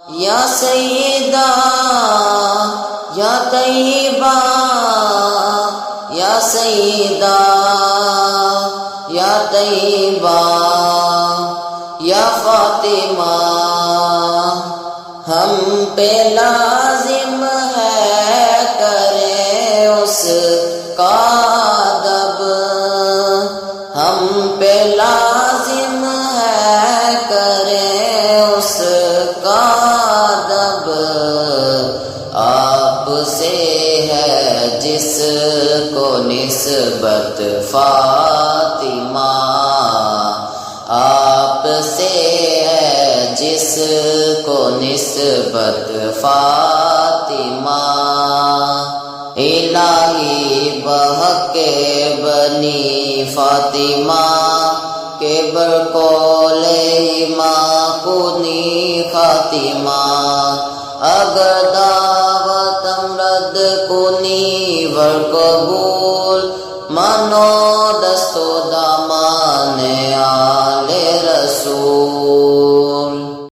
یا سیدہ یا طیبہ یا سیدہ یا طیبہ یا فاطمہ، ہم پہ لازم ہے کریں اس کا ادب، ہم پہ لازم ہے کریں اس کا ادب، آپ سے ہے جس کو نسبت فاطمہ، آپ سے ہے جس کو نسبت فاطمہ، الہی بحق بنی فاطمہ کے برکول ماں کنی خاتمہ، اگر دعوتم رد کنی ور قبول منو دست و دام